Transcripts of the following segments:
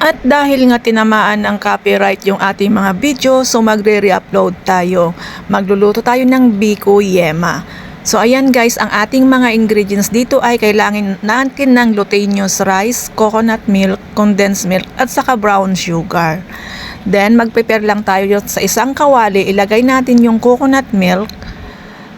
At dahil nga tinamaan ng copyright yung ating mga video, so magre-re-upload tayo. Magluluto tayo ng biko yema. So ayan guys, ang ating mga ingredients dito ay kailangan natin ng glutinous rice, coconut milk, condensed milk, at saka brown sugar. Then mag-prepare lang tayo sa isang kawali, ilagay natin yung coconut milk.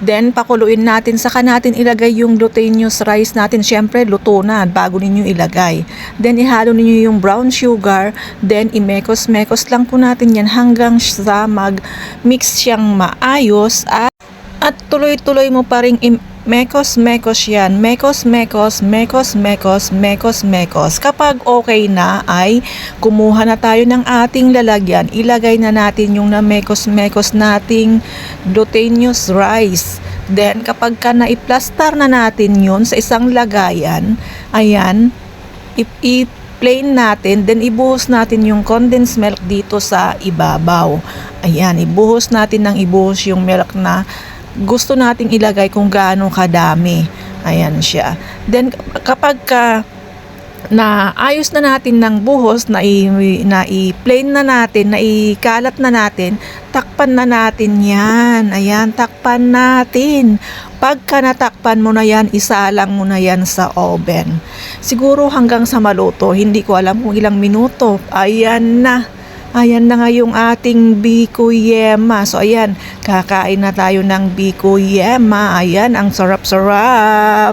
Then, pakuluin natin, saka natin ilagay yung glutinous rice natin. Siyempre, luto na bago ninyo ilagay. Then, ihalo ninyo yung brown sugar. Then, imekos-mekos lang po natin yan hanggang sa mag-mix siyang maayos. At tuloy-tuloy mo pa rin mekos-mekos yan. Mekos-mekos, mekos-mekos, mekos-mekos. Kapag okay na ay kumuha na tayo ng ating lalagyan. Ilagay na natin yung na-mekos-mekos nating glutinous rice. Then kapag ka naiplastar na natin yun sa isang lagayan, ayan, i-plain natin, then ibuhos natin yung condensed milk dito sa ibabaw. Ayan, ibuhos natin ng ibuhos yung milk na gusto nating ilagay kung gaano kadami. Ayan siya. Then kapag na ayos na natin ng buhos, na i-plain na natin, na ikalat na natin, takpan na natin yan. Ayan, takpan natin. Pagka natakpan mo na yan, isalang mo na yan sa oven. Siguro hanggang sa maluto. Hindi ko alam kung ilang minuto. Ayan na. Ayan na nga yung ating biko yema. So ayan, kakain na tayo ng biko yema. Ayan, ang sarap-sarap.